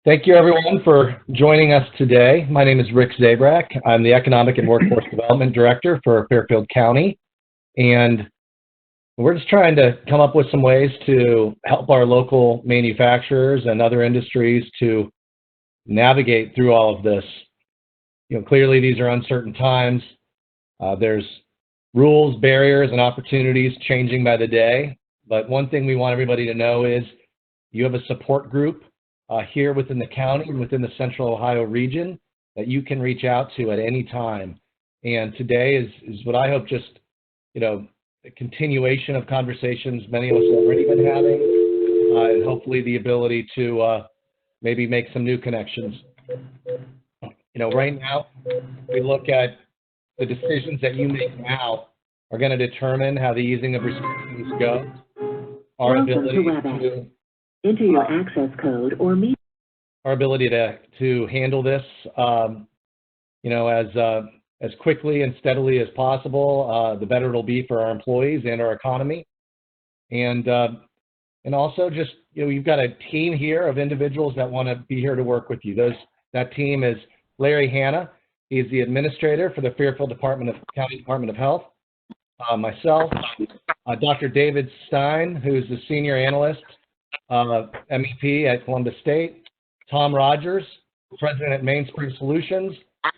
Thank you, everyone, for joining us today. My name is Rick Zabrak. I'm the Economic and Workforce Development Director for Fairfield County, and we're just trying to come up with some ways to help our local manufacturers and other industries to navigate through all of this. Clearly these are uncertain times. There's rules, barriers, and opportunities changing by the day, but one thing we want everybody to know is you have a support group here within the county and within the Central Ohio region that you can reach out to at any time. And today is what I hope just, a continuation of conversations many of us have already been having, and hopefully the ability to maybe make some new connections. Right now, we look at the decisions that you make now are going to determine how the easing of restrictions goes. Our ability to enter your access code or meet. Our ability to handle this, as quickly and steadily as possible, the better it'll be for our employees and our economy. And also just, you've got a team here of individuals that want to be here to work with you. That team is Larry Hanna. He's the administrator for the Fairfield County Department of Health. Myself, Dr. David Stein, who's the senior analyst, MEP at Columbus State. Tom Rogers, president at Mainspring Solutions.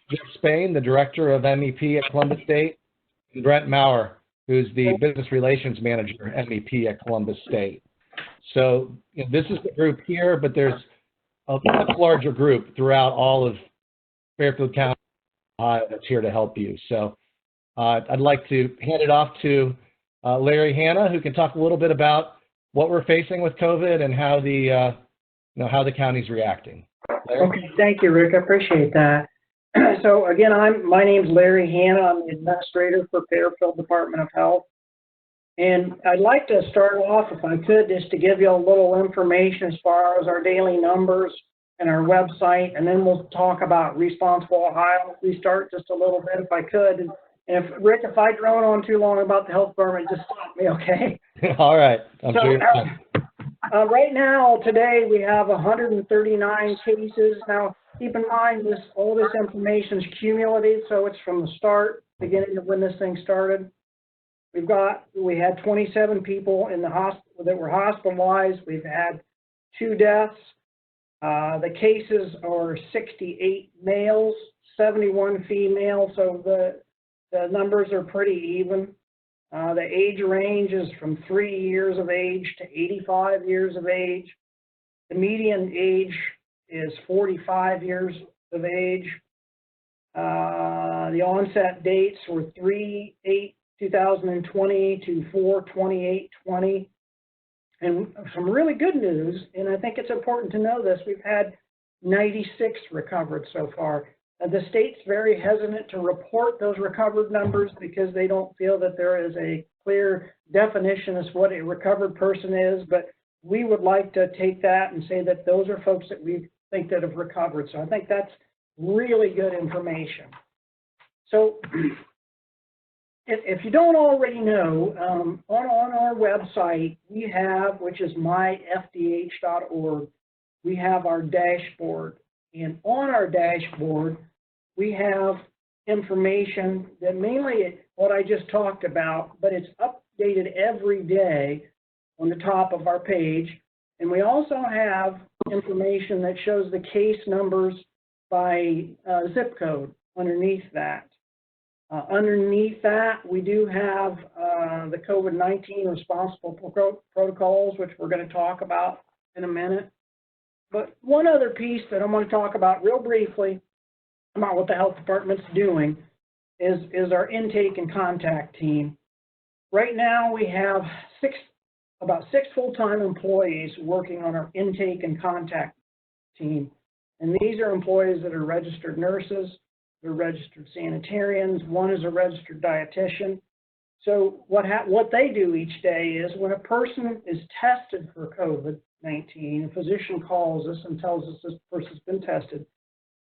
Jeff Spain, the director of MEP at Columbus State. And Brent Maurer, who's the business relations manager, MEP at Columbus State. So this is the group here, but there's a much larger group throughout all of Fairfield County that's here to help you. So I'd like to hand it off to Larry Hanna, who can talk a little bit about what we're facing with COVID and how the county's reacting. Larry? Okay, thank you, Rick. I appreciate that. So again, my name's Larry Hanna. I'm the administrator for Fairfield Department of Health. And I'd like to start off, if I could, just to give you a little information as far as our daily numbers and our website, and then we'll talk about Responsible Ohio. We start just a little bit, if I could. And if Rick, if I drone on too long about the health department, just stop me, okay? All right. I'm sure you're fine. Right now, today, we have 139 cases. Now, keep in mind, all this information is cumulative, so it's from the beginning of when this thing started. We had 27 people in the hospital that were hospitalized. We've had 2 deaths. The cases are 68 males, 71 females, so the numbers are pretty even. The age range is from 3 years of age to 85 years of age. The median age is 45 years of age. The onset dates were 3/8/2020 to 4/28/20. And some really good news, and I think it's important to know this, we've had 96 recovered so far. The state's very hesitant to report those recovered numbers because they don't feel that there is a clear definition as what a recovered person is, but we would like to take that and say that those are folks that we think that have recovered. So I think that's really good information. So if you don't already know, on our website, we have, which is myfdh.org, we have our dashboard. And on our dashboard, we have information that mainly what I just talked about, but it's updated every day on the top of our page. And we also have information that shows the case numbers by zip code underneath that. Underneath that, we do have the COVID-19 responsible protocols, which we're going to talk about in a minute. But one other piece that I want to talk about real briefly about what the health department's doing is our intake and contact team. Right now, we have about six full-time employees working on our intake and contact team. And these are employees that are registered nurses, they're registered sanitarians, one is a registered dietitian. So what they do each day is when a person is tested for COVID-19, a physician calls us and tells us this person's been tested.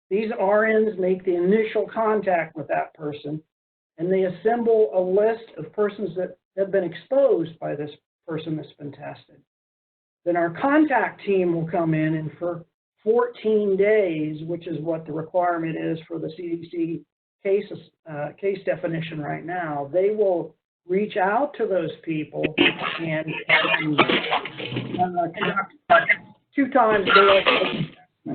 These RNs make the initial contact with that person, and they assemble a list of persons that have been exposed by this person that's been tested. Then our contact team will come in, and for 14 days, which is what the requirement is for the CDC case definition right now, they will reach out to those people and conduct 2 times daily assessment. So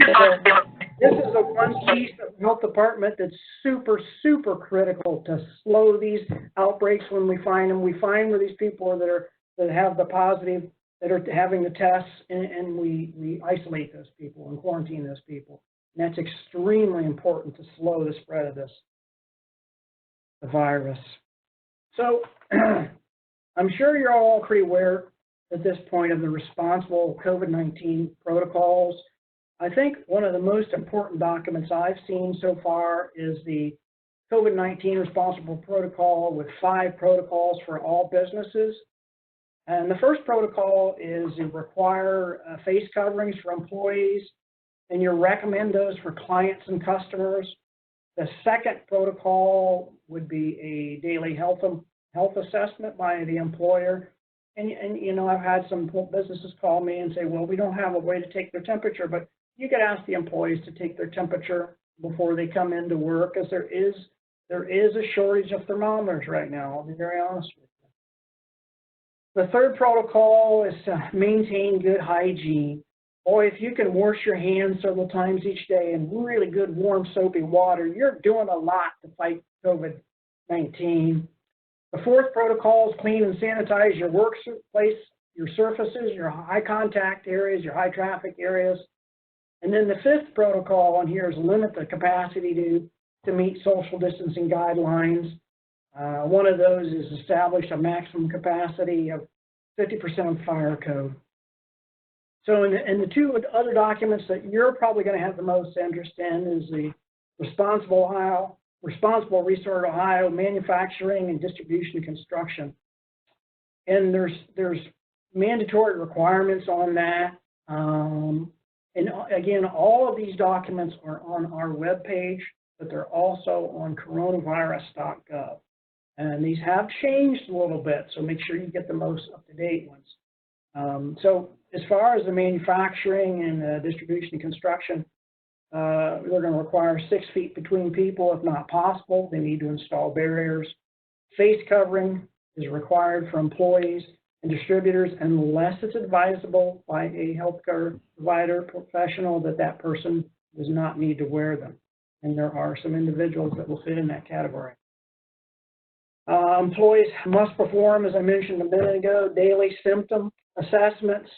this is the one piece of the health department that's super, super critical to slow these outbreaks when we find them. We find where these people that have the positive, that are having the tests, and we isolate those people and quarantine those people. And that's extremely important to slow the spread of the virus. So I'm sure you're all pretty aware at this point of the responsible COVID-19 protocols. I think one of the most important documents I've seen so far is the COVID-19 responsible protocol with 5 protocols for all businesses. And the first protocol is you require face coverings for employees, and you recommend those for clients and customers. The second protocol would be a daily health assessment by the employer. And you know, I've had some businesses call me and say, well, we don't have a way to take their temperature, but you could ask the employees to take their temperature before they come into work, as there is a shortage of thermometers right now, I'll be very honest with you. The third protocol is to maintain good hygiene. Boy, if you can wash your hands several times each day in really good, warm, soapy water, you're doing a lot to fight COVID-19. The fourth protocol is clean and sanitize your workplace, your surfaces, your high contact areas, your high traffic areas. And then the fifth protocol on here is limit the capacity to meet social distancing guidelines. One of those is establish a maximum capacity of 50% of fire code. So in the 2 other documents that you're probably going to have the most interest in is the Responsible Restart Ohio Manufacturing and Distribution and Construction. And there's mandatory requirements on that. And again, all of these documents are on our webpage, but they're also on coronavirus.gov. And these have changed a little bit, so make sure you get the most up-to-date ones. So as far as the manufacturing and distribution and construction, they're going to require 6 feet between people if not possible. They need to install barriers. Face covering is required for employees and distributors unless it's advisable by a healthcare provider professional that person does not need to wear them. And there are some individuals that will fit in that category. Employees must perform, as I mentioned a minute ago, daily symptom assessments.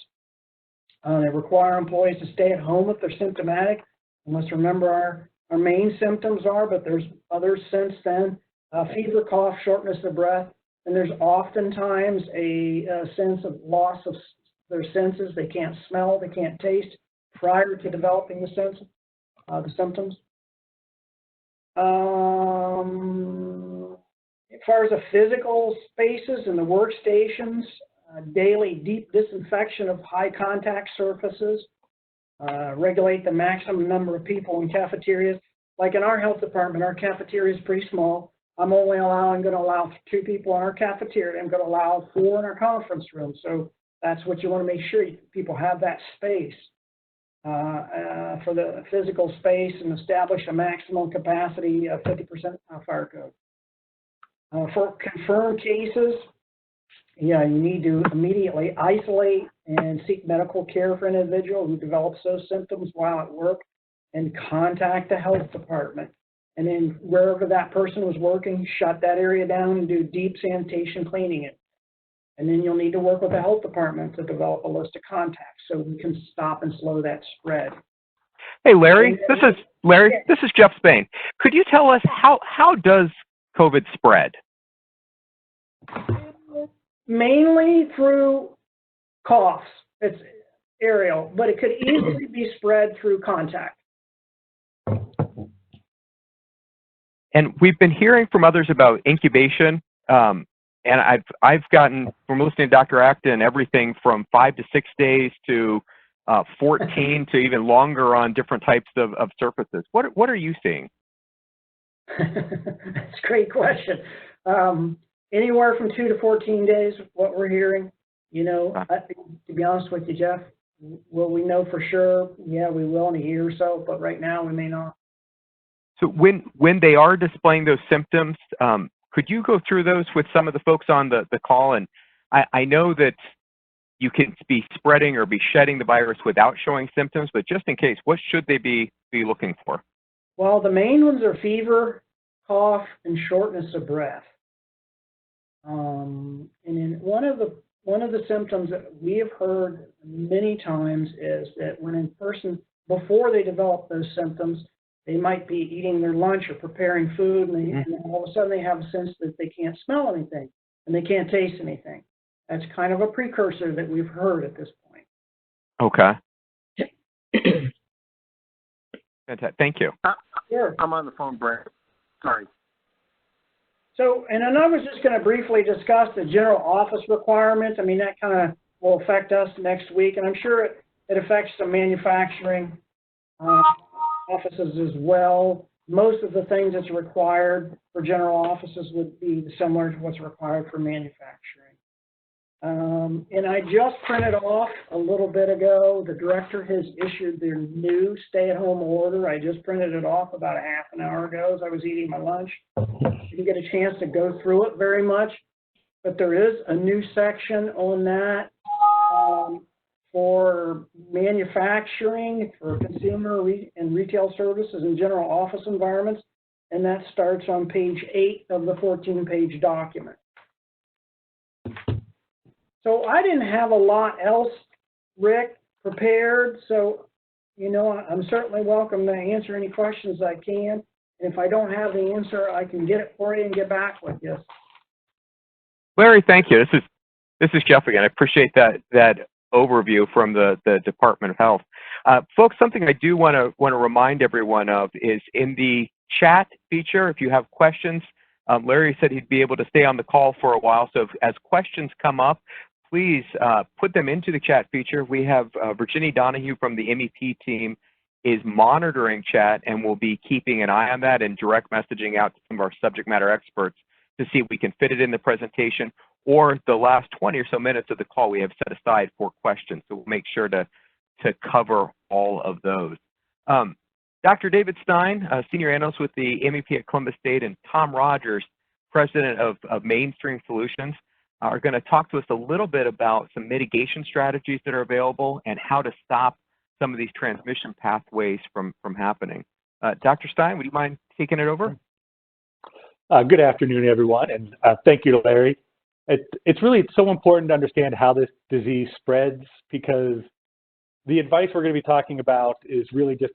They require employees to stay at home if they're symptomatic. We must remember our main symptoms are, but there's others since then, fever, cough, shortness of breath, and there's oftentimes a sense of loss of their senses. They can't smell, they can't taste prior to developing the symptoms. As far as the physical spaces and the workstations, daily deep disinfection of high contact surfaces, regulate the maximum number of people in cafeterias. Like in our health department, our cafeteria is pretty small. I'm only going to allow 2 people in our cafeteria. I'm going to allow 4 in our conference room. So that's what you want to make sure people have that space for the physical space, and establish a maximum capacity of 50% fire code. For confirmed cases, you need to immediately isolate and seek medical care for an individual who develops those symptoms while at work, and contact the health department. And then wherever that person was working, shut that area down and do deep sanitation cleaning it. And then you'll need to work with the health department to develop a list of contacts so we can stop and slow that spread. Hey, Larry, this is Jeff Spain. Could you tell us how does COVID spread? Mainly through coughs. It's aerial, but it could easily be spread through contact. And we've been hearing from others about incubation, and I've gotten, from listening to Dr. Acton, everything from 5 to 6 days to 14 to even longer on different types of surfaces. What are you seeing? That's a great question. Anywhere from 2 to 14 days, what we're hearing. You know, to be honest with you, Jeff, Will we know for sure? Yeah, we will in a year or so, but right now we may not. So when they are displaying those symptoms, could you go through those with some of the folks on the call? And I know that you can be spreading or be shedding the virus without showing symptoms, but just in case, what should they be looking for? Well, the main ones are fever, cough, and shortness of breath. And in one of the symptoms that we have heard many times is that when a person, before they develop those symptoms, they might be eating their lunch or preparing food, and all of a sudden they have a sense that they can't smell anything and they can't taste anything. That's kind of a precursor that we've heard at this point. Okay. Fantastic. Thank you. Sure. I'm on the phone, Brent. Sorry. So, and I was just going to briefly discuss the general office requirements. I mean, that kind of will affect us next week, and I'm sure it affects some manufacturing offices as well. Most of the things that's required for general offices would be similar to what's required for manufacturing. And I just printed off a little bit ago, the director has issued their new stay-at-home order. I just printed it off about a half an hour ago as I was eating my lunch. Didn't get a chance to go through it very much, but there is a new section on that for manufacturing, for consumer and retail services and general office environments, and that starts on page 8 of the 14-page document. So I didn't have a lot else, Rick, prepared, so, you know, I'm certainly welcome to answer any questions I can. And if I don't have the answer, I can get it for you and get back with you. Larry, thank you. This is Jeff again. I appreciate that overview from the Department of Health. Folks, something I do want to remind everyone of is in the chat feature, if you have questions, Larry said he'd be able to stay on the call for a while, so as questions come up, please put them into the chat feature. We have Virginia Donahue from the MEP team is monitoring chat and will be keeping an eye on that and direct messaging out to some of our subject matter experts to see if we can fit it in the presentation or the last 20 or so minutes of the call we have set aside for questions. So we'll make sure to cover all of those. Dr. David Stein, Senior Analyst with the MEP at Columbus State, and Tom Rogers, President of Mainstream Solutions, are going to talk to us a little bit about some mitigation strategies that are available and how to stop some of these transmission pathways from happening. Dr. Stein, would you mind taking it over? Good afternoon, everyone, and thank you to Larry. It's really so important to understand how this disease spreads, because the advice we're going to be talking about is really just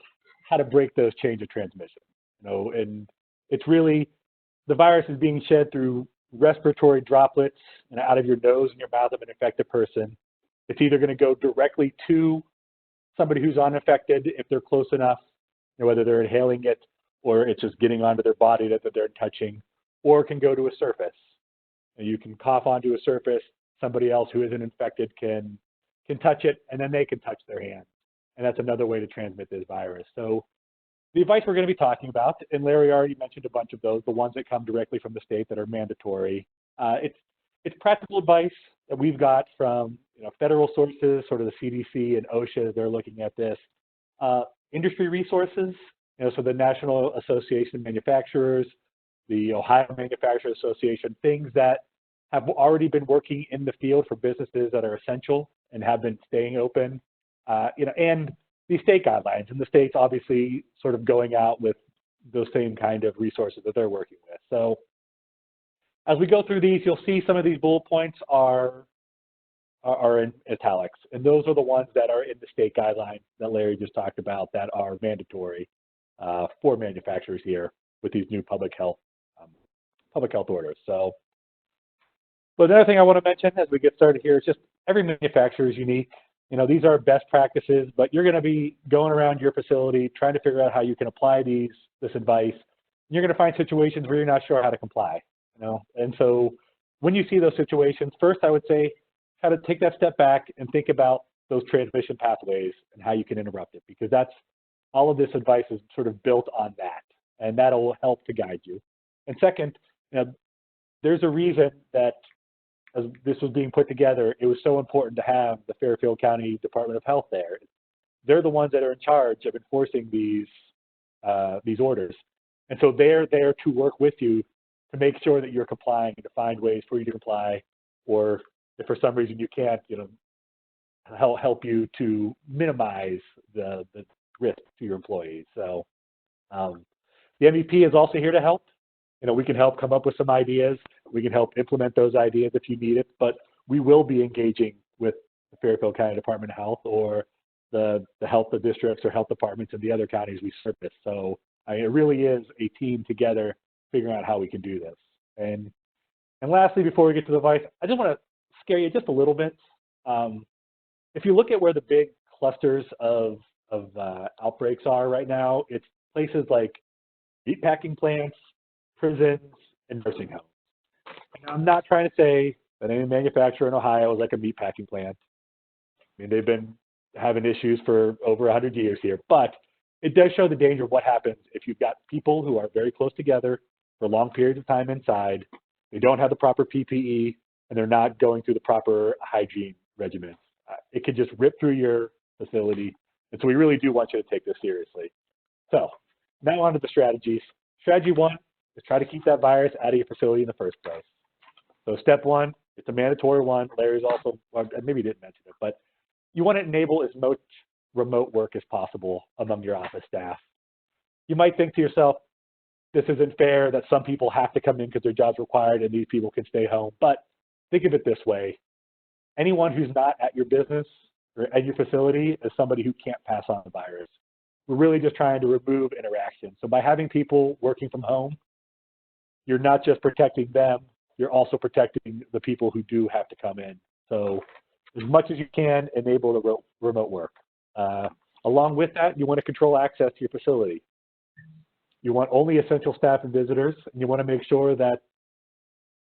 how to break those chains of transmission. You know, and it's really, the virus is being shed through respiratory droplets and out of your nose and your mouth of an infected person. It's either going to go directly to somebody who's unaffected if they're close enough, you know, whether they're inhaling it or it's just getting onto their body that they're touching, or it can go to a surface. And you can cough onto a surface, somebody else who isn't infected can touch it, and then they can touch their hand. And that's another way to transmit this virus. So the advice we're going to be talking about, and Larry already mentioned a bunch of those, the ones that come directly from the state that are mandatory. It's practical advice that we've got from federal sources, sort of the CDC and OSHA. They're looking at this. Industry resources, so the National Association of Manufacturers, the Ohio Manufacturers Association, things that have already been working in the field for businesses that are essential and have been staying open, and these state guidelines, and the states obviously sort of going out with those same kind of resources that they're working with. So as we go through these, you'll see some of these bullet points are in italics, and those are the ones that are in the state guidelines that Larry just talked about that are mandatory for manufacturers here with these new public health orders. So, but another thing I want to mention as we get started here is just every manufacturer is unique. These are best practices, but you're going to be going around your facility trying to figure out how you can apply this advice. And you're going to find situations where you're not sure how to comply. And so when you see those situations, first I would say how to take that step back and think about those transmission pathways and how you can interrupt it, because that's all of this advice is sort of built on that, and that'll help to guide you. And second, there's a reason that as this was being put together, it was so important to have the Fairfield County Department of Health there. They're the ones that are in charge of enforcing these orders. And so they're there to work with you to make sure that you're complying and to find ways for you to comply, or if for some reason you can't, help you to minimize the risk to your employees. So the MVP is also here to help. We can help come up with some ideas. We can help implement those ideas if you need it, but we will be engaging with the Fairfield County Department of Health or the health districts or health departments in the other counties we service. So it really is a team together figuring out how we can do this. And lastly, before we get to the advice, I just want to scare you just a little bit. If you look at where the big clusters of outbreaks are right now, it's places like meatpacking plants, prisons, and nursing homes. And I'm not trying to say that any manufacturer in Ohio is like a meatpacking plant. I mean, they've been having issues for over 100 years here, but it does show the danger of what happens if you've got people who are very close together for long periods of time inside, they don't have the proper PPE, and they're not going through the proper hygiene regimen. It could just rip through your facility, and so we really do want you to take this seriously. So now on to the strategies. Strategy one is try to keep that virus out of your facility in the first place. So step one, it's a mandatory one. Larry's also, well, maybe he didn't mention it, but you want to enable as much remote work as possible among your office staff. You might think to yourself, this isn't fair that some people have to come in because their job's required and these people can stay home. But think of it this way. Anyone who's not at your business or at your facility is somebody who can't pass on the virus. We're really just trying to remove interaction. So by having people working from home, you're not just protecting them, you're also protecting the people who do have to come in. So as much as you can, enable the remote work. Along with that, you want to control access to your facility. You want only essential staff and visitors, and you want to make sure that,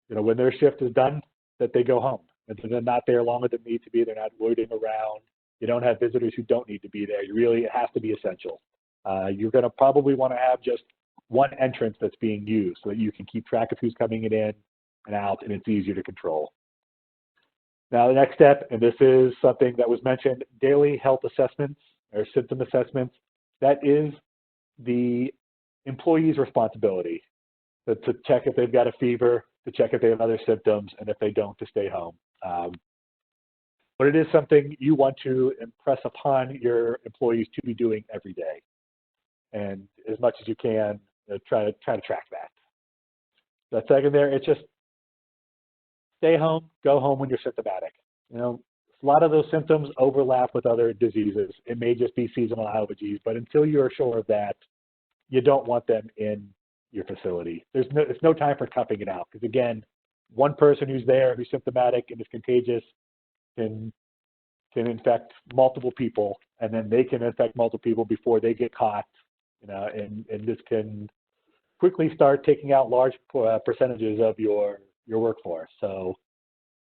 when their shift is done, that they go home. And so they're not there longer than they need to be. They're not loitering around. You don't have visitors who don't need to be there. It has to be essential. You're going to probably want to have just one entrance that's being used so that you can keep track of who's coming in and out, and it's easier to control. Now, the next step, and this is something that was mentioned, daily health assessments or symptom assessments. That is the employee's responsibility to check if they've got a fever, to check if they have other symptoms, and if they don't, to stay home. But it is something you want to impress upon your employees to be doing every day. And as much as you can, try to track that. The second there, it's just stay home, go home when you're symptomatic. A lot of those symptoms overlap with other diseases. It may just be seasonal allergies, but until you're sure of that, you don't want them in your facility. It's no time for toughing it out, because again, one person who's there who's symptomatic and is contagious can infect multiple people, and then they can infect multiple people before they get caught, and this can quickly start taking out large percentages of your workforce. So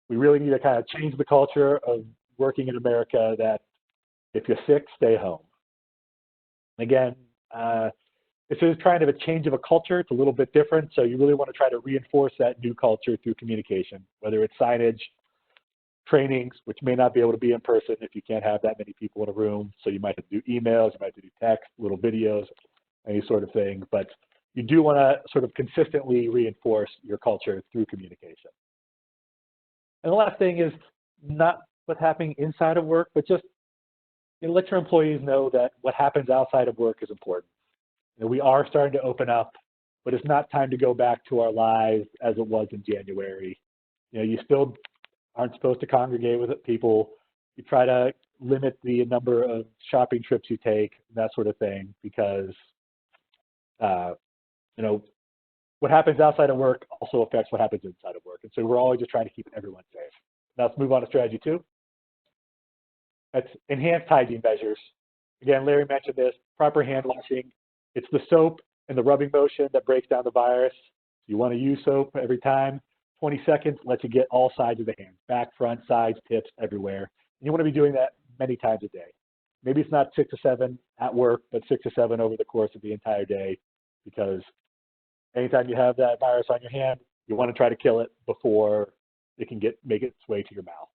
we really need to kind of change the culture of working in America that if you're sick, stay home. Again, this is kind of a change of a culture. It's a little bit different. So you really want to try to reinforce that new culture through communication, whether it's signage, trainings, which may not be able to be in person if you can't have that many people in a room. So you might have to do emails, you might have to do text, little videos, any sort of thing. But you do want to sort of consistently reinforce your culture through communication. And the last thing is not what's happening inside of work, but just let your employees know that what happens outside of work is important. We are starting to open up, but it's not time to go back to our lives as it was in January. You still aren't supposed to congregate with people. You try to limit the number of shopping trips you take, that sort of thing, because what happens outside of work also affects what happens inside of work. And so we're always just trying to keep everyone safe. Now let's move on to strategy two. That's enhanced hygiene measures. Again, Larry mentioned this, proper hand washing. It's the soap and the rubbing motion that breaks down the virus. You want to use soap every time. 20 seconds lets you get all sides of the hand, back, front, sides, tips, everywhere. And you want to be doing that many times a day. Maybe it's not 6 or 7 at work, but 6 or 7 over the course of the entire day, because anytime you have that virus on your hand, you want to try to kill it before it can make its way to your mouth.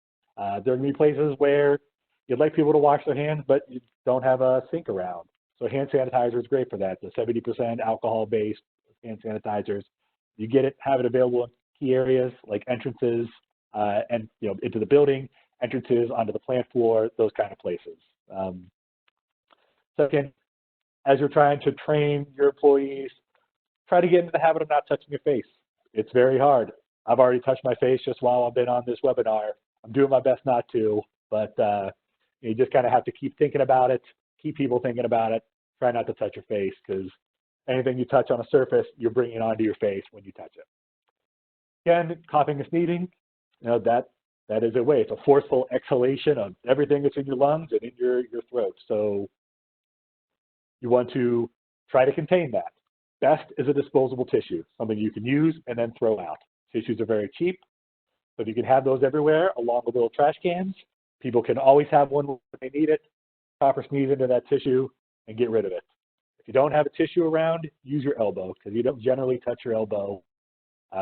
There are going to be places where you'd like people to wash their hands, but you don't have a sink around. So hand sanitizer is great for that. The 70% alcohol-based hand sanitizers, you get it, have it available in key areas like entrances and into the building, entrances onto the plant floor, those kind of places. Second, as you're trying to train your employees, try to get into the habit of not touching your face. It's very hard. I've already touched my face just while I've been on this webinar. I'm doing my best not to, but you just kind of have to keep thinking about it, keep people thinking about it, try not to touch your face, because anything you touch on a surface, you're bringing it onto your face when you touch it. Again, coughing and sneezing, that is a way. It's a forceful exhalation of everything that's in your lungs and in your throat. So you want to try to contain that. Best is a disposable tissue, something you can use and then throw out. Tissues are very cheap, so if you can have those everywhere along with little trash cans, people can always have one when they need it, cough or sneeze into that tissue and get rid of it. If you don't have a tissue around, use your elbow, because you don't generally touch your elbow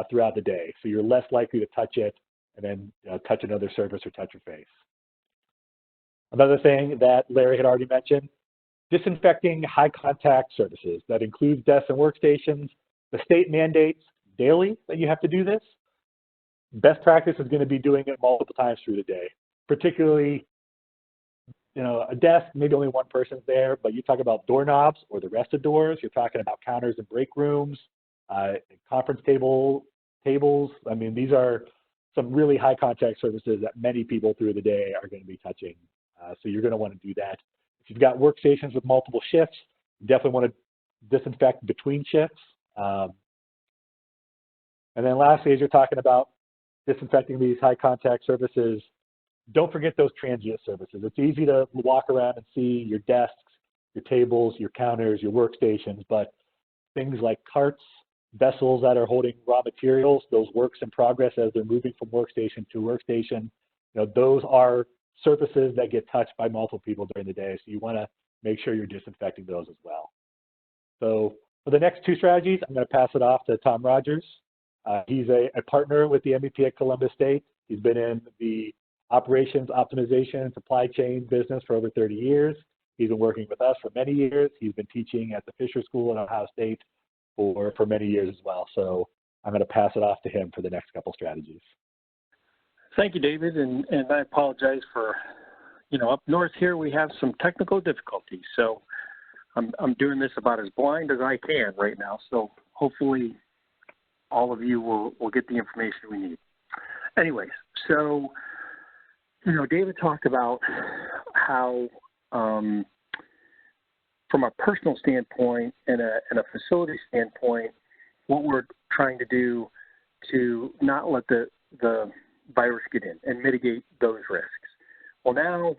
throughout the day, so you're less likely to touch it and then touch another surface or touch your face. Another thing that Larry had already mentioned, disinfecting high contact surfaces. That includes desks and workstations. The state mandates daily that you have to do this. Best practice is going to be doing it multiple times through the day, particularly a desk, maybe only one person's there, but you talk about doorknobs or the rest of doors, you're talking about counters and break rooms, conference tables. I mean, these are some really high contact surfaces that many people through the day are going to be touching. So you're going to want to do that. If you've got workstations with multiple shifts, you definitely want to disinfect between shifts. And then lastly, as you're talking about disinfecting these high contact surfaces, don't forget those transient surfaces. It's easy to walk around and see your desks, your tables, your counters, your workstations, but things like carts, vessels that are holding raw materials, those works in progress as they're moving from workstation to workstation, those are surfaces that get touched by multiple people during the day. So you want to make sure you're disinfecting those as well. So for the next two strategies, I'm going to pass it off to Tom Rogers. He's a partner with the MEP at Columbus State. He's been in the operations, optimization, and supply chain business for over 30 years. He's been working with us for many years. He's been teaching at the Fisher School at Ohio State for many years as well. So I'm going to pass it off to him for the next couple strategies. Thank you, David, and I apologize for, up north here we have some technical difficulties, so I'm doing this about as blind as I can right now, so hopefully all of you will get the information we need. Anyways, so, David talked about how from a personal standpoint and a facility standpoint, what we're trying to do to not let the virus get in and mitigate those risks. Well, now,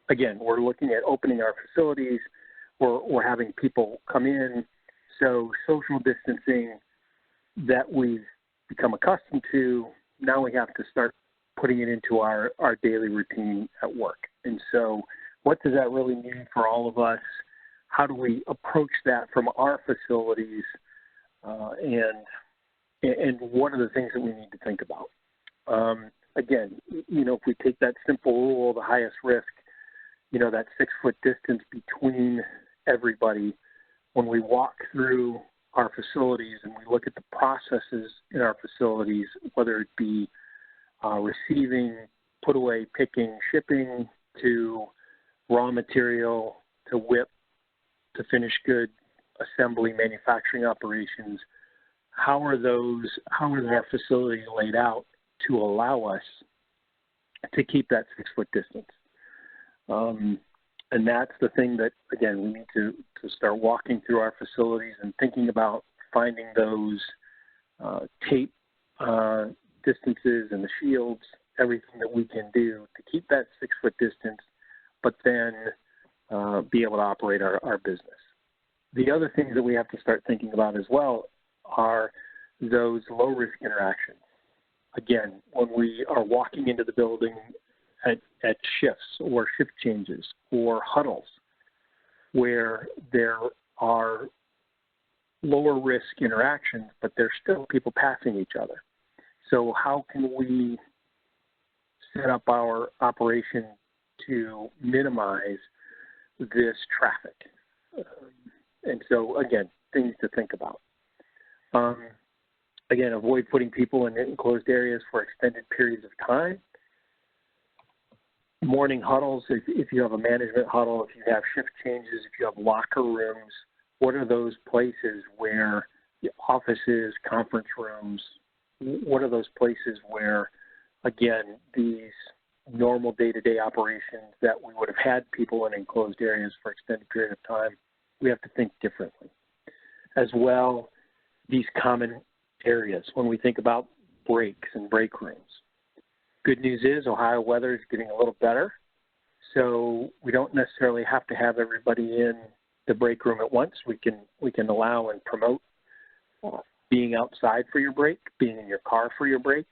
again, we're looking at opening our facilities. We're having people come in. So social distancing that we've become accustomed to, now we have to start putting it into our daily routine at work. And so what does that really mean for all of us? How do we approach that from our facilities? And what are the things that we need to think about? Again, if we take that simple rule, the highest risk, that 6-foot distance between everybody, when we walk through our facilities and we look at the processes in our facilities, whether it be receiving, put away, picking, shipping, to raw material, to WIP, to finished good assembly, manufacturing operations, how are our facilities laid out to allow us to keep that 6-foot distance? And that's the thing that, again, we need to start walking through our facilities and thinking about finding those tape distances and the shields, everything that we can do to keep that 6-foot distance, but then be able to operate our business. The other things that we have to start thinking about as well are those low-risk interactions. Again, when we are walking into the building at shifts or shift changes or huddles where there are lower risk interactions, but there's still people passing each other. So how can we set up our operation to minimize this traffic. And so, again, things to think about. Again, avoid putting people in enclosed areas for extended periods of time. Morning huddles, if you have a management huddle, if you have shift changes, if you have locker rooms, what are those places where the offices, conference rooms, what are those places where, again, these normal day-to-day operations that we would have had people in enclosed areas for extended period of time, we have to think differently. As well, these common areas, when we think about breaks and break rooms. Good news is Ohio weather is getting a little better, so we don't necessarily have to have everybody in the break room at once. We can allow and promote being outside for your break, being in your car for your break.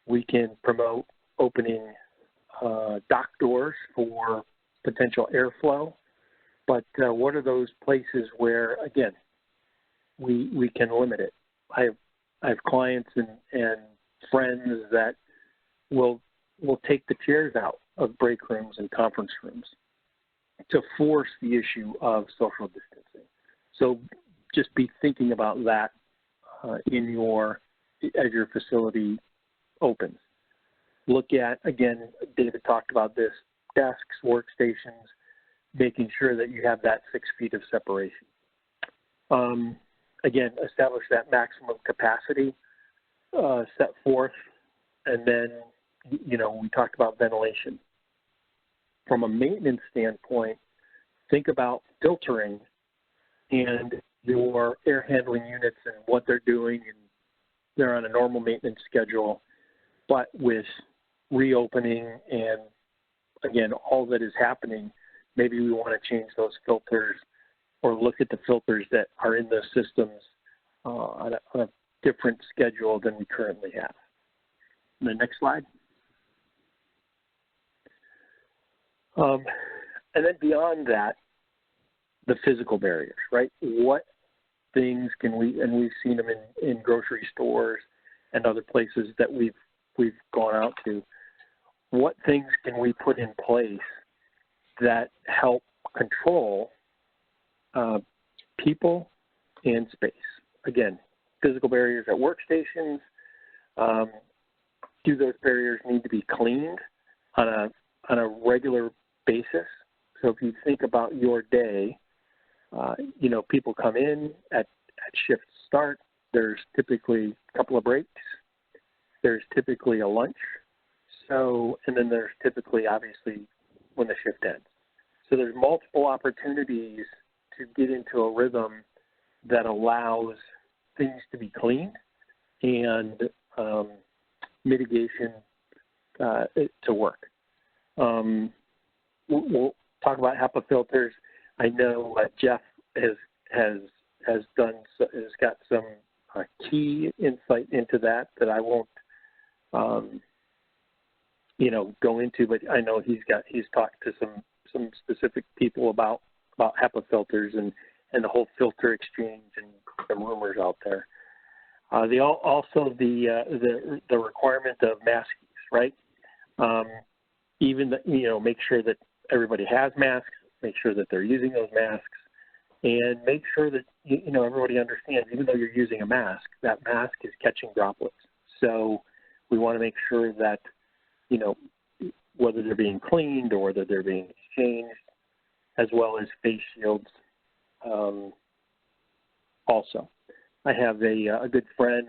We can promote opening dock doors for potential airflow. But what are those places where, again, we can limit it? I have clients and friends that will take the chairs out of break rooms and conference rooms to force the issue of social distancing. So just be thinking about that as your facility opens. Look at, again, David talked about this, desks, workstations, making sure that you have that 6 feet of separation. Again, establish that maximum capacity set forth, and then, we talked about ventilation. From a maintenance standpoint, think about filtering and your air handling units and what they're doing, and they're on a normal maintenance schedule, but with reopening and, again, all that is happening, maybe we want to change those filters or look at the filters that are in those systems on a different schedule than we currently have. And the next slide. And then beyond that, the physical barriers, right? What things can we, and we've seen them in grocery stores and other places that we've gone out to, what things can we put in place that help control people and space? Again, physical barriers at workstations. Do those barriers need to be cleaned on a regular basis? So if you think about your day, people come in at shift start. There's typically a couple of breaks. There's typically a lunch. So, and then there's typically, obviously, when the shift ends. So there's multiple opportunities to get into a rhythm that allows things to be cleaned and mitigation to work. We'll talk about HEPA filters. I know Jeff has got some key insight into that I won't go into, but I know he's talked to some specific people about HEPA filters and the whole filter exchange and the rumors out there. Also the requirement of masks, right? Make sure that everybody has masks, make sure that they're using those masks, and make sure that everybody understands, even though you're using a mask, that mask is catching droplets. So we want to make sure that whether they're being cleaned or whether they're being exchanged, as well as face shields. Also, I have a good friend.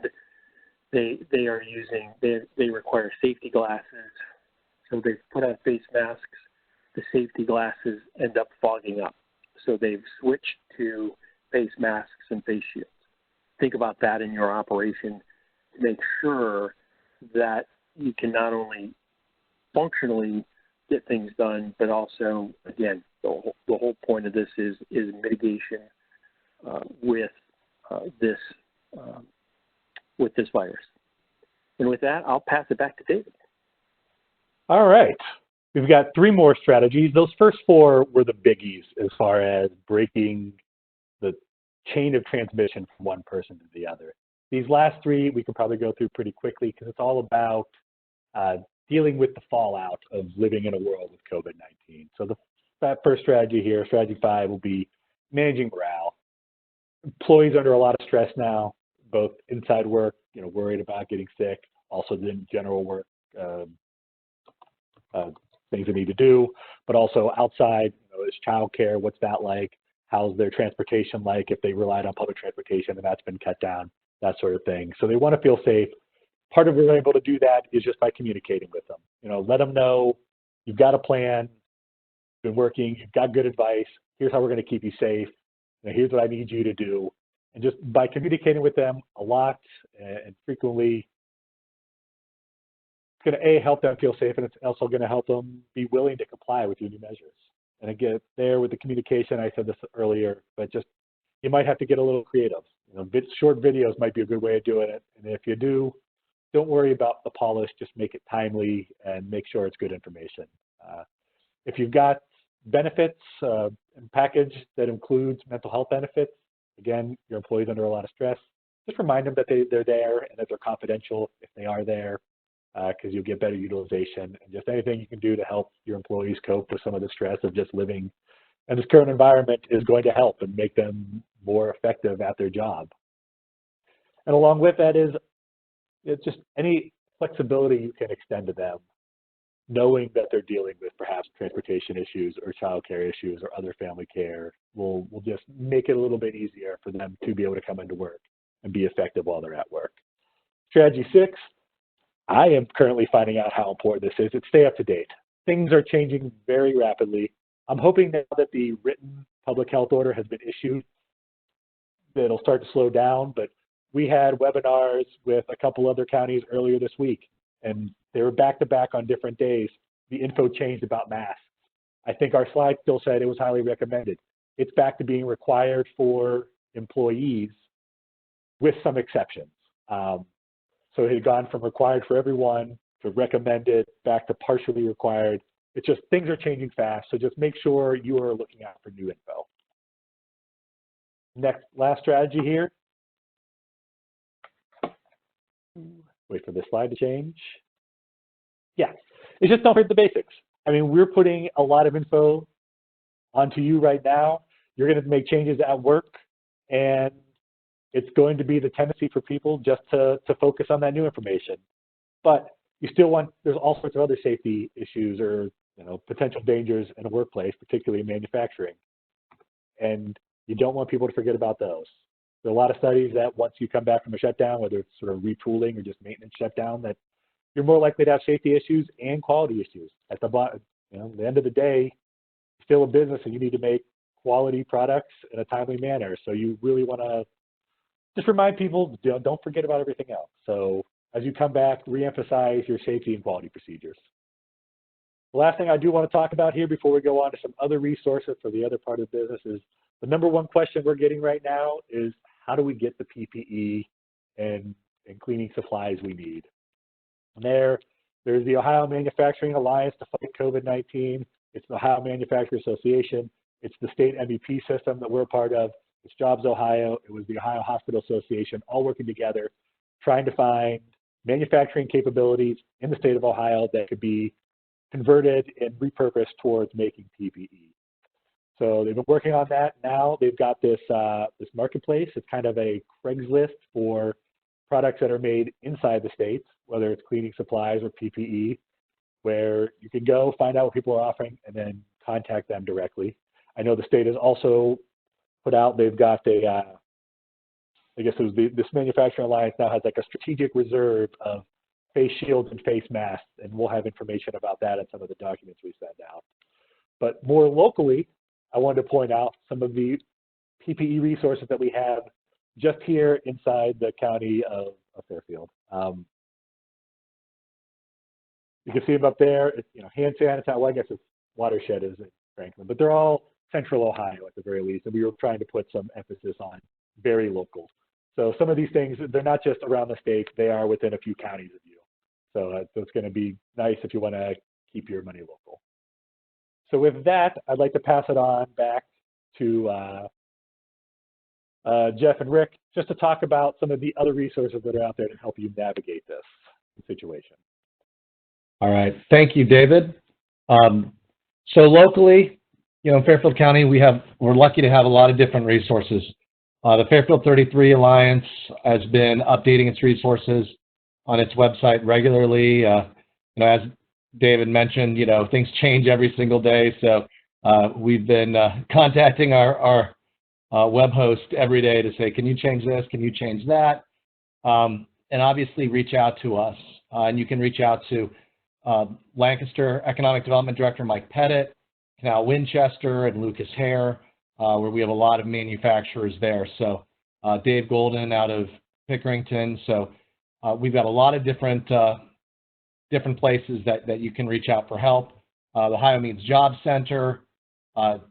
They require safety glasses, so they've put on face masks. The safety glasses end up fogging up, so they've switched to face masks and face shields. Think about that in your operation to make sure that you can not only functionally get things done, but also, again, the whole point of this is mitigation with this virus. And with that, I'll pass it back to David. All right. We've got 3 more strategies. Those first 4 were the biggies as far as breaking the chain of transmission from one person to the other. These last 3 we could probably go through pretty quickly because it's all about dealing with the fallout of living in a world with COVID-19. So that first strategy here, strategy 5, will be managing morale. Employees under a lot of stress now, both inside work, worried about getting sick, also the general work things they need to do, but also outside, is childcare, what's that like? How's their transportation like if they relied on public transportation and that's been cut down, that sort of thing. So they want to feel safe. Part of being able to do that is just by communicating with them. Let them know you've got a plan, been working, you've got good advice, here's how we're going to keep you safe, here's what I need you to do. And just by communicating with them a lot and frequently, it's going to, A, help them feel safe, and it's also going to help them be willing to comply with your new measures. And again, there with the communication, I said this earlier, but just, you might have to get a little creative. Short videos might be a good way of doing it. And if you do, don't worry about the polish, just make it timely and make sure it's good information. If you've got benefits and package that includes mental health benefits, again, your employees under a lot of stress, just remind them that they're there and that they're confidential if they are there, because you'll get better utilization, and just anything you can do to help your employees cope with some of the stress of just living in this current environment is going to help and make them more effective at their job. And along with that is it's just any flexibility you can extend to them, knowing that they're dealing with perhaps transportation issues or childcare issues or other family care will just make it a little bit easier for them to be able to come into work and be effective while they're at work. Strategy 6, I am currently finding out how important this is. It's stay up to date. Things are changing very rapidly. I'm hoping now that the written public health order has been issued, that it'll start to slow down, but we had webinars with a couple other counties earlier this week, and they were back to back on different days. The info changed about masks. I think our slide still said it was highly recommended. It's back to being required for employees with some exceptions. So it had gone from required for everyone to recommended back to partially required. It's just things are changing fast, so just make sure you are looking out for new info. Last strategy here. Wait for this slide to change. Yeah, it's just don't forget the basics. I mean, we're putting a lot of info onto you right now. You're going to make changes at work, and it's going to be the tendency for people just to focus on that new information. But you still want, there's all sorts of other safety issues or potential dangers in a workplace, particularly in manufacturing. And you don't want people to forget about those. There are a lot of studies that once you come back from a shutdown, whether it's sort of retooling or just maintenance shutdown, that you're more likely to have safety issues and quality issues. At the end of the day, it's still a business and you need to make quality products in a timely manner. So you really want to just remind people, don't forget about everything else. So as you come back, reemphasize your safety and quality procedures. The last thing I do want to talk about here before we go on to some other resources for the other part of the business is the number one question we're getting right now is how do we get the PPE and cleaning supplies we need? And there's the Ohio Manufacturing Alliance to fight COVID-19. It's the Ohio Manufacturing Association. It's the state MVP system that we're a part of. It's Jobs Ohio. It was the Ohio Hospital Association, all working together, trying to find manufacturing capabilities in the state of Ohio that could be converted and repurposed towards making PPE. So they've been working on that. Now they've got this this marketplace. It's kind of a Craigslist for products that are made inside the states, whether it's cleaning supplies or PPE, where you can go find out what people are offering and then contact them directly. I know the state has also put out, they've got a, I guess it was this Manufacturing Alliance now has like a strategic reserve of face shields and face masks, and we'll have information about that in some of the documents we send out. But more locally, I wanted to point out some of the PPE resources that we have just here inside the county of Fairfield. You can see them up there. It's, hand sanitizer. Well, I guess it's Watershed is in Franklin, but they're all central Ohio at the very least. And we were trying to put some emphasis on very local. So some of these things, they're not just around the state, they are within a few counties of you. So it's going to be nice if you want to keep your money local. So with that, I'd like to pass it on back to Jeff and Rick, just to talk about some of the other resources that are out there to help you navigate this situation. All right. Thank you, David. So locally, in Fairfield County, we're lucky to have a lot of different resources. The Fairfield 33 Alliance has been updating its resources on its website regularly. As David mentioned, things change every single day. So we've been contacting our web host every day to say, can you change this? Can you change that? And obviously reach out to us. And you can reach out to Lancaster Economic Development Director Mike Pettit, Canal Winchester, and Lucas Hare, where we have a lot of manufacturers there. So Dave Golden out of Pickerington. So we've got a lot of different places that you can reach out for help. The Ohio Means Job Center,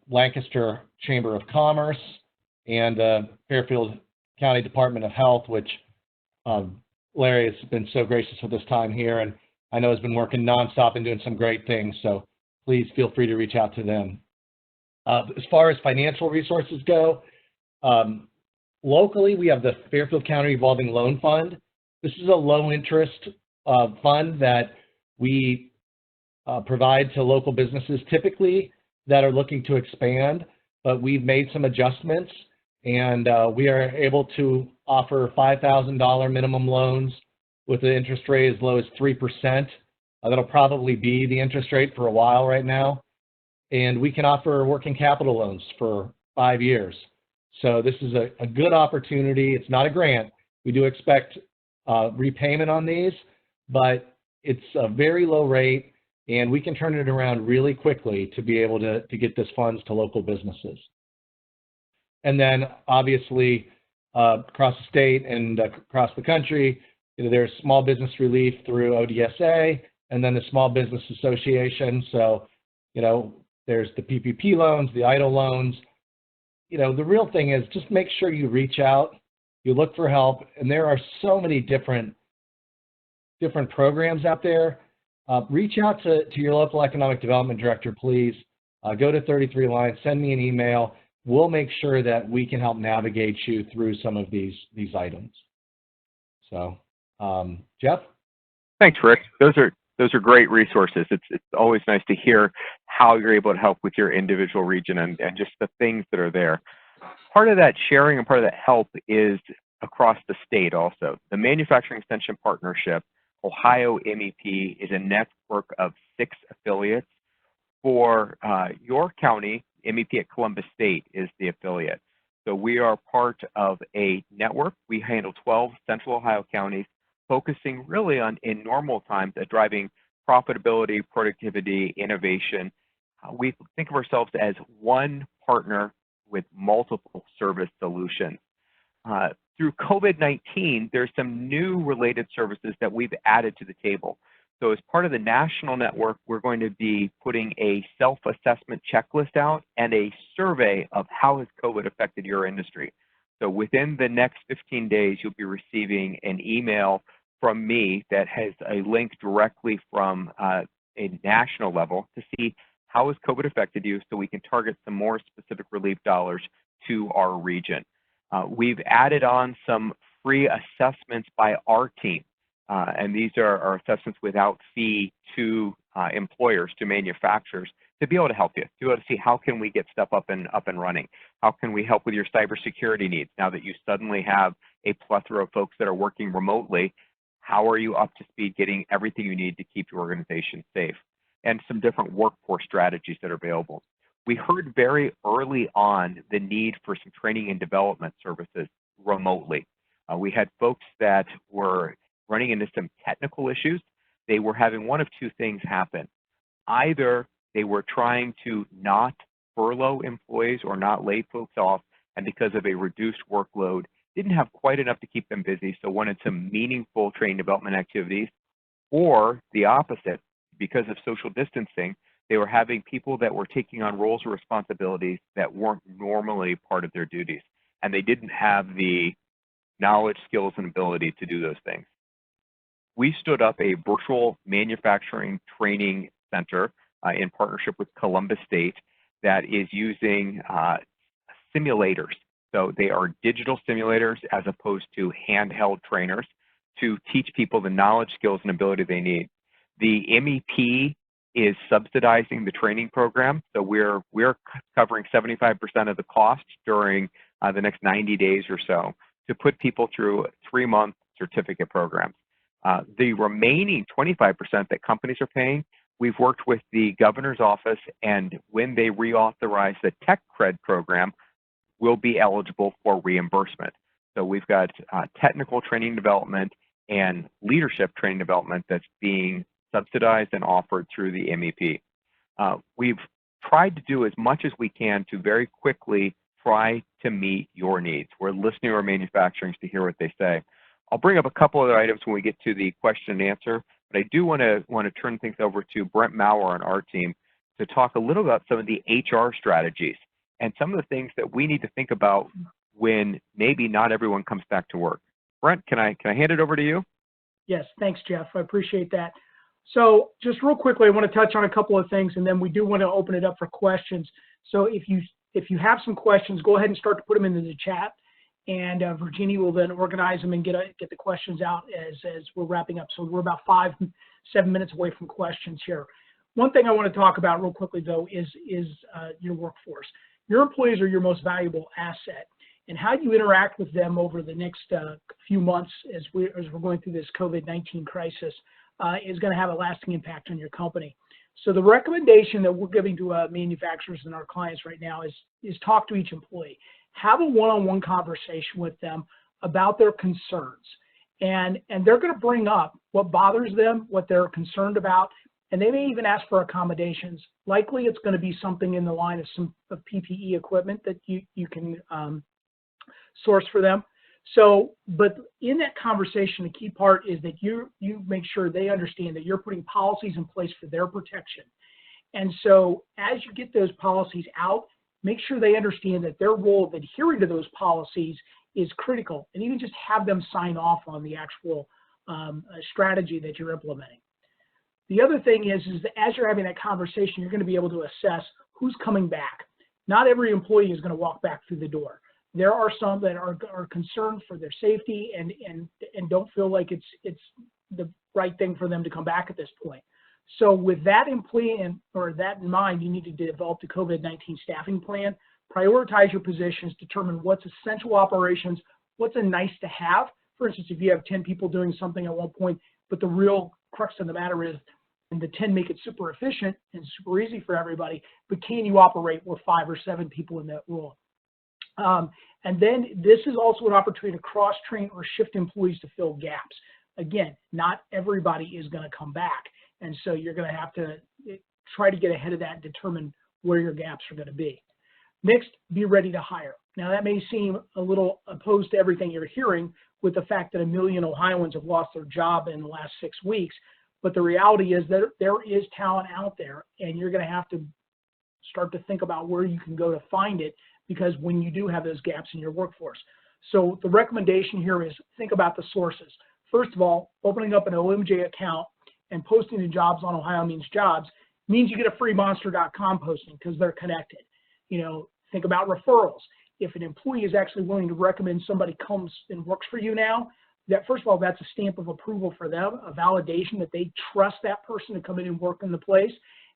Lancaster Chamber of Commerce, and Fairfield County Department of Health, which Larry has been so gracious with his time here, and I know has been working nonstop and doing some great things. So please feel free to reach out to them. As far as financial resources go, locally we have the Fairfield County Revolving Loan Fund. This is a low interest fund that we provide to local businesses typically that are looking to expand, but we've made some adjustments, and we are able to offer $5,000 minimum loans with an interest rate as low as 3%. That'll probably be the interest rate for a while right now. And we can offer working capital loans for 5 years. So this is a good opportunity. It's not a grant. We do expect repayment on these, but it's a very low rate, and we can turn it around really quickly to be able to get this funds to local businesses. And then obviously across the state and across the country, there's small business relief through ODSA and then the Small Business Association. So, there's the PPP loans, the EIDL loans. The real thing is just make sure you reach out, you look for help, and there are so many different programs out there. Reach out to your local economic development director, please. Go to 33 Alliance, send me an email. We'll make sure that we can help navigate you through some of these items. So, Jeff? Thanks, Rick. Those are great resources. It's always nice to hear how you're able to help with your individual region and just the things that are there. Part of that sharing and part of that help is across the state also. The Manufacturing Extension Partnership, Ohio MEP, is a network of 6 affiliates. For your county, MEP at Columbus State is the affiliate. So we are part of a network. We handle 12 Central Ohio counties, focusing really on, in normal times, at driving profitability, productivity, innovation. We think of ourselves as one partner with multiple service solutions. Through COVID-19, there's some new related services that we've added to the table. So as part of the national network, we're going to be putting a self-assessment checklist out and a survey of how has COVID affected your industry. So within the next 15 days, you'll be receiving an email from me that has a link directly from a national level to see how has COVID affected you, so we can target some more specific relief dollars to our region. We've added on some free assessments by our team, and these are our assessments without fee to employers, to manufacturers, to be able to help you, to be able to see how can we get stuff up and running. How can we help with your cybersecurity needs now that you suddenly have a plethora of folks that are working remotely? How are you up to speed getting everything you need to keep your organization safe? And some different workforce strategies that are available. We heard very early on the need for some training and development services remotely. We had folks that were running into some technical issues. They were having one of two things happen. Either they were trying to not furlough employees or not lay folks off, and because of a reduced workload, didn't have quite enough to keep them busy, so wanted some meaningful training development activities, or the opposite, because of social distancing, they were having people that were taking on roles or responsibilities that weren't normally part of their duties, and they didn't have the knowledge, skills, and ability to do those things. We stood up a virtual manufacturing training center in partnership with Columbus State that is using simulators. So they are digital simulators as opposed to handheld trainers to teach people the knowledge, skills, and ability they need. The MEP is subsidizing the training program, so we're covering 75% of the cost during the next 90 days or so to put people through 3-month certificate programs. The remaining 25% that companies are paying, we've worked with the governor's office, and when they reauthorize the tech cred program, we'll be eligible for reimbursement. So we've got technical training development and leadership training development that's being subsidized and offered through the MEP. We've tried to do as much as we can to very quickly try to meet your needs. We're listening to our manufacturers to hear what they say. I'll bring up a couple other items when we get to the question and answer, but I do want to turn things over to Brent Maurer on our team to talk a little about some of the HR strategies and some of the things that we need to think about when maybe not everyone comes back to work. Brent, can I hand it over to you? Yes, thanks, Jeff. I appreciate that. So just real quickly, I want to touch on a couple of things, and then we do want to open it up for questions. So if you have some questions, go ahead and start to put them into the chat, and Virginia will then organize them and get the questions out as we're wrapping up. So we're about 5-7 minutes away from questions here. One thing I want to talk about real quickly, though, is your workforce. Your employees are your most valuable asset, and how you interact with them over the next few months as we're going through this COVID-19 crisis is going to have a lasting impact on your company. So the recommendation that we're giving to manufacturers and our clients right now is talk to each employee. Have a one-on-one conversation with them about their concerns. And they're going to bring up what bothers them, what they're concerned about, and they may even ask for accommodations. Likely it's going to be something in the line of some PPE equipment that you can source for them. So, but in that conversation, the key part is that you make sure they understand that you're putting policies in place for their protection. And so as you get those policies out, make sure they understand that their role of adhering to those policies is critical, and even just have them sign off on the actual strategy that you're implementing. The other thing is that as you're having that conversation, you're going to be able to assess who's coming back. Not every employee is going to walk back through the door. There are some that are concerned for their safety and don't feel like it's the right thing for them to come back at this point. So with that that in mind, you need to develop the COVID-19 staffing plan, prioritize your positions, determine what's essential operations, what's a nice to have. For instance, if you have 10 people doing something at one point, but the real crux of the matter is, and the 10 make it super efficient and super easy for everybody, but can you operate with 5 or 7 people in that role? And then this is also an opportunity to cross-train or shift employees to fill gaps. Again, not everybody is going to come back. And so you're going to have to try to get ahead of that and determine where your gaps are going to be. Next, be ready to hire. Now that may seem a little opposed to everything you're hearing with the fact that 1 million Ohioans have lost their job in the last 6 weeks. But the reality is that there is talent out there, and you're going to have to start to think about where you can go to find it, because when you do have those gaps in your workforce. So the recommendation here is think about the sources. First of all, opening up an OMJ account and posting the jobs on Ohio Means Jobs means you get a free monster.com posting because they're connected. You know, think about referrals. If an employee is actually willing to recommend somebody comes and works for you now, that first of all, that's a stamp of approval for them, a validation that they trust that person to come in and work in the place.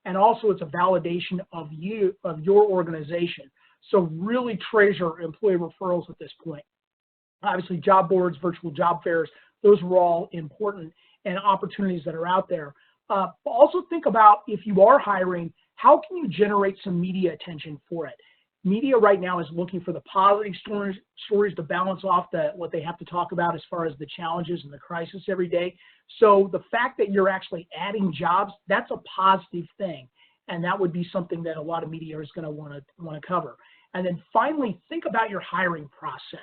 And also it's a validation of you, of your organization. So really treasure employee referrals at this point. Obviously, job boards, virtual job fairs, those are all important and opportunities that are out there. Also think about, if you are hiring, how can you generate some media attention for it? Media right now is looking for the positive stories to balance off what they have to talk about as far as the challenges and the crisis every day. So the fact that you're actually adding jobs, that's a positive thing. And that would be something that a lot of media is going to want to cover. And then finally, think about your hiring process.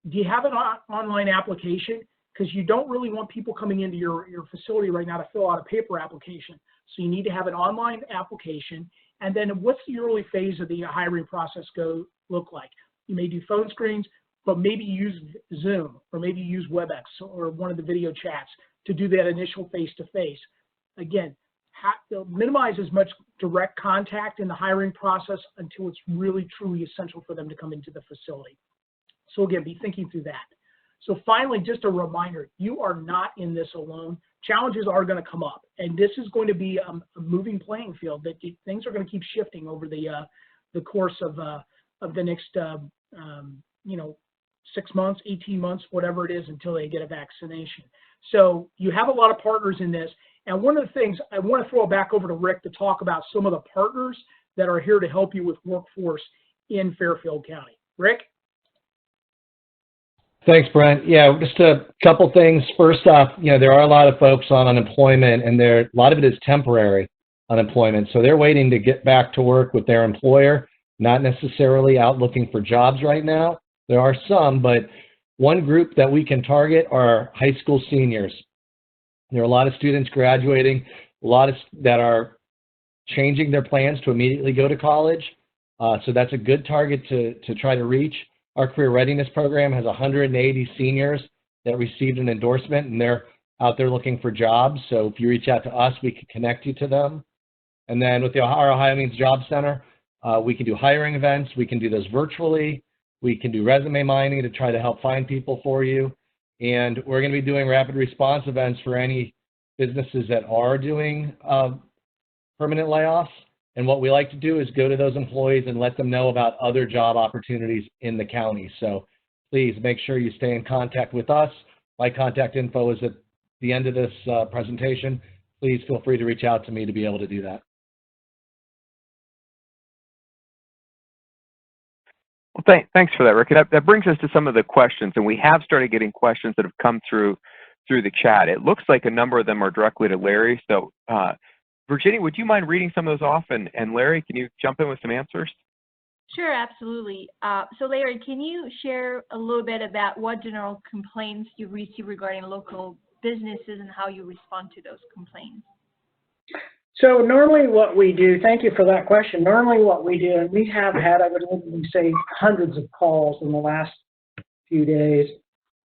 Do you have an online application? Because you don't really want people coming into your facility right now to fill out a paper application. So you need to have an online application. And then what's the early phase of the hiring process look like? You may do phone screens, but maybe use Zoom, or maybe use WebEx or one of the video chats to do that initial face-to-face. Again, minimize as much direct contact in the hiring process until it's really truly essential for them to come into the facility. So again, be thinking through that. So finally, just a reminder, you are not in this alone. challenges are going to come up, and this is going to be a moving playing field. That things are going to keep shifting over the course of the next 6 months, 18 months, whatever it is, until they get a vaccination. So you have a lot of partners in this. And one of the things I want to throw it back over to Rick to talk about some of the partners that are here to help you with workforce in Fairfield County. Rick? Thanks, Brent. Yeah, just a couple things. First off, there are a lot of folks on unemployment, and a lot of it is temporary unemployment. So they're waiting to get back to work with their employer, not necessarily out looking for jobs right now. There are some, but one group that we can target are high school seniors. There are a lot of students graduating, a lot of that are changing their plans to immediately go to college. So that's a good target to try to reach. Our career readiness program has 180 seniors that received an endorsement, and they're out there looking for jobs. So if you reach out to us, we can connect you to them. And then with our Ohio Means Job Center, we can do hiring events. We can do those virtually. We can do resume mining to try to help find people for you. And we're going to be doing rapid response events for any businesses that are doing permanent layoffs. And what we like to do is go to those employees and let them know about other job opportunities in the county. So please make sure you stay in contact with us. My contact info is at the end of this presentation. Please feel free to reach out to me to be able to do that. Well, thanks for that, Rick. That brings us to some of the questions, and we have started getting questions that have come through the chat. It looks like a number of them are directly to Larry. So Virginia, would you mind reading some of those off? And Larry, can you jump in with some answers? Sure, absolutely. So Larry, can you share a little bit about what general complaints you receive regarding local businesses and how you respond to those complaints? So normally what we do, thank you for that question. Normally what we do, and we have had, I would literally say, hundreds of calls in the last few days.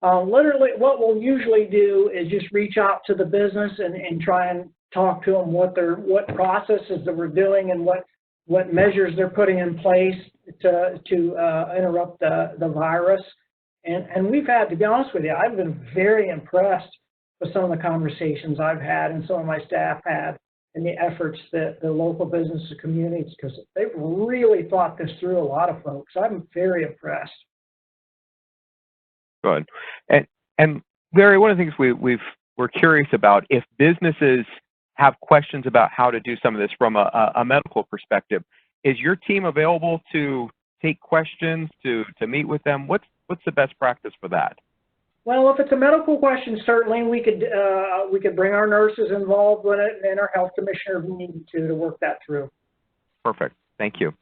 Literally what we'll usually do is just reach out to the business and try and talk to them what processes that we're doing and what measures they're putting in place to interrupt the virus. And we've had, to be honest with you, I've been very impressed with some of the conversations I've had and some of my staff had, and the efforts that the local business communities, because they've really thought this through, a lot of folks. I'm very impressed. Good. And Larry, one of the things we're curious about, if businesses have questions about how to do some of this from a medical perspective, is your team available to take questions, to meet with them? What's the best practice for that? Well, if it's a medical question, certainly we could bring our nurses involved with it and our health commissioner if we needed to work that through. Perfect. Thank you.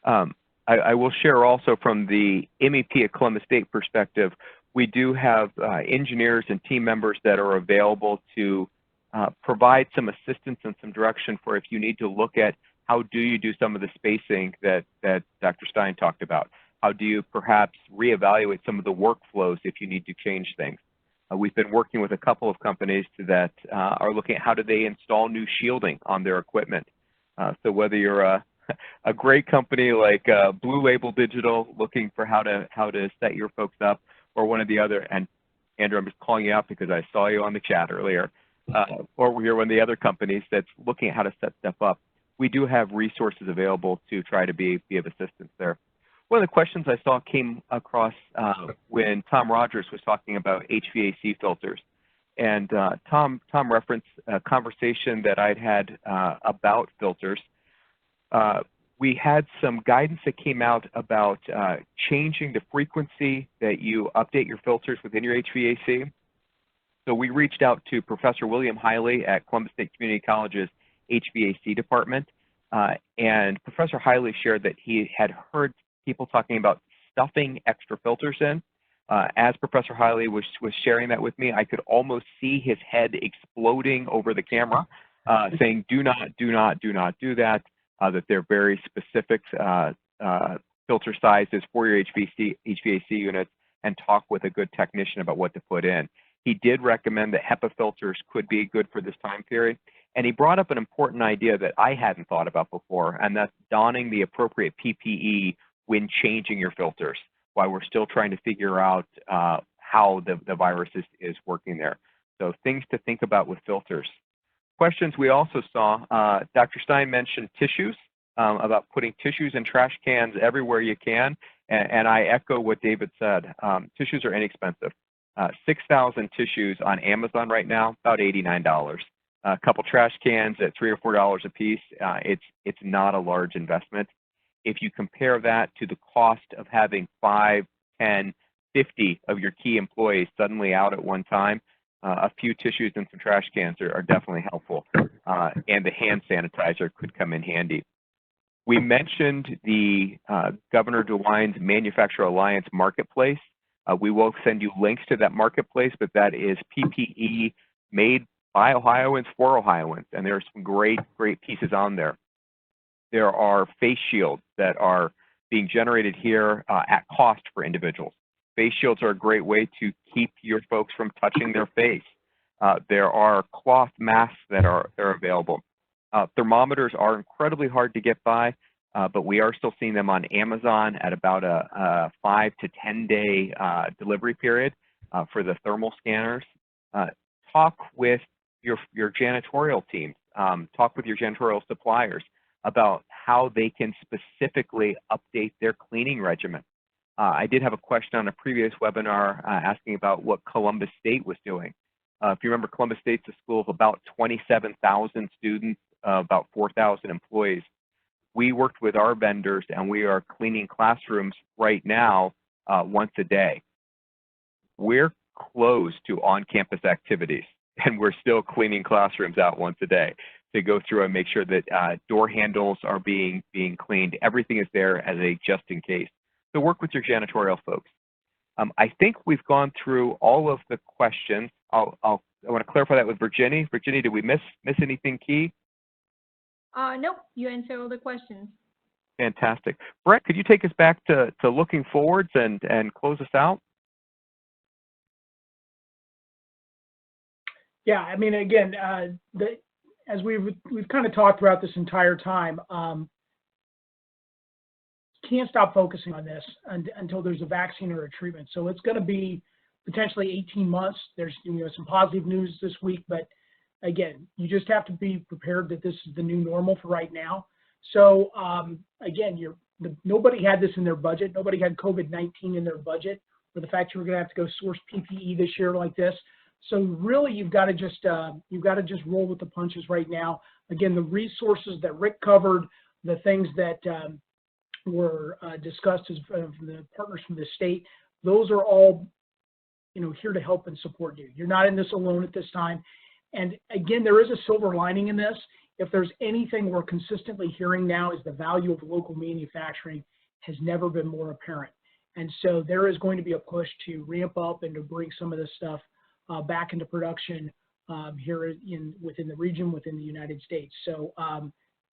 I will share also from the MEP at Columbus State perspective, we do have engineers and team members that are available to provide some assistance and some direction for if you need to look at how do you do some of the spacing that Dr. Stein talked about. How do you perhaps reevaluate some of the workflows if you need to change things? We've been working with a couple of companies that are looking at how do they install new shielding on their equipment. So whether you're a great company like Blue Label Digital looking for how to set your folks up, or one of the other, and Andrew, I'm just calling you out because I saw you on the chat earlier, or you're one of the other companies that's looking at how to set stuff up. We do have resources available to try to be of assistance there. One of the questions I saw came across when Tom Rogers was talking about HVAC filters. And Tom referenced a conversation that I'd had about filters. We had some guidance that came out about changing the frequency that you update your filters within your HVAC. So we reached out to Professor William Hiley at Columbus State Community College's HVAC department. And Professor Hiley shared that he had heard people talking about stuffing extra filters in. As Professor Hiley was sharing that with me, I could almost see his head exploding over the camera, saying, do not do that, that they're very specific filter sizes for your HVAC units, and talk with a good technician about what to put in. He did recommend that HEPA filters could be good for this time period. And he brought up an important idea that I hadn't thought about before, and that's donning the appropriate PPE when changing your filters, while we're still trying to figure out how the virus is working there. So things to think about with filters. Questions we also saw, Dr. Stein mentioned tissues, about putting tissues in trash cans everywhere you can, and I echo what David said. Tissues are inexpensive. 6,000 tissues on Amazon right now, about $89. A couple trash cans at $3 or $4 a piece, it's not a large investment. If you compare that to the cost of having 5, 10, 50 of your key employees suddenly out at one time, a few tissues and some trash cans are definitely helpful, and the hand sanitizer could come in handy. We mentioned the Governor DeWine's Manufacturer Alliance Marketplace. We will send you links to that marketplace, but that is PPE made by Ohioans for Ohioans, and there are some great pieces on there. There are face shields that are being generated here at cost for individuals. Face shields are a great way to keep your folks from touching their face. There are cloth masks that are available. Thermometers are incredibly hard to get by, but we are still seeing them on Amazon at about a 5 to 10 day delivery period for the thermal scanners. Talk with your janitorial team. Talk with your janitorial suppliers about how they can specifically update their cleaning regimen. I did have a question on a previous webinar asking about what Columbus State was doing. If you remember, Columbus State's a school of about 27,000 students, about 4,000 employees. We worked with our vendors and we are cleaning classrooms right now once a day. We're closed to on-campus activities and we're still cleaning classrooms out once a day to go through and make sure that door handles are being cleaned. Everything is there as a just in case. So work with your janitorial folks. I think we've gone through all of the questions. I want to clarify that with Virginia. Virginia, did we miss anything key? Nope, you answered all the questions. Fantastic. Brett, could you take us back to looking forwards and close us out? Yeah, I mean, again, as we've kind of talked throughout this entire time, can't stop focusing on this until there's a vaccine or a treatment. So it's going to be potentially 18 months. There's some positive news this week, but again, you just have to be prepared that this is the new normal for right now. So again, nobody had this in their budget. Nobody had COVID-19 in their budget, or the fact you were going to have to go source PPE this year like this. So really, you've got to just roll with the punches right now. Again, the resources that Rick covered, the things that were discussed as from the partners from the state, those are all here to help and support you. You're not in this alone at this time. And again, there is a silver lining in this. If there's anything we're consistently hearing now, is the value of local manufacturing has never been more apparent. And so there is going to be a push to ramp up and to bring some of this stuff back into production here within the region, within the United States. So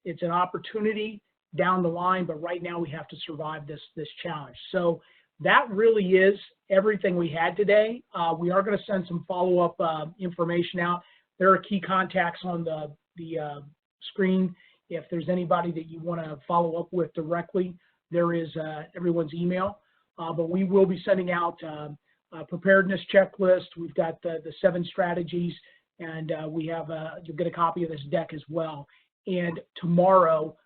it's an opportunity down the line, but right now we have to survive this challenge. So that really is everything we had today. We are going to send some follow-up information out. There are key contacts on the screen. If there's anybody that you want to follow up with directly, there is everyone's email. But we will be sending out a preparedness checklist. We've got the 7 strategies, and we have you'll get a copy of this deck as well. And tomorrow,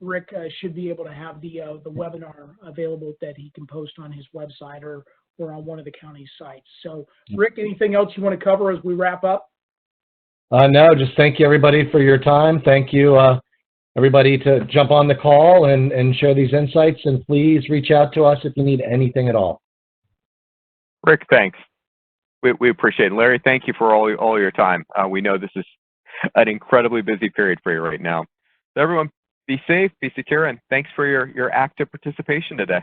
Rick should be able to have the webinar available that he can post on his website or on one of the county's sites. So, Rick, anything else you want to cover as we wrap up? No, just thank you everybody for your time. Thank you everybody to jump on the call and share these insights, and please reach out to us if you need anything at all. Rick, thanks. We appreciate it. Larry, thank you for all your time. We know this is an incredibly busy period for you right now. So everyone, be safe, be secure, and thanks for your active participation today.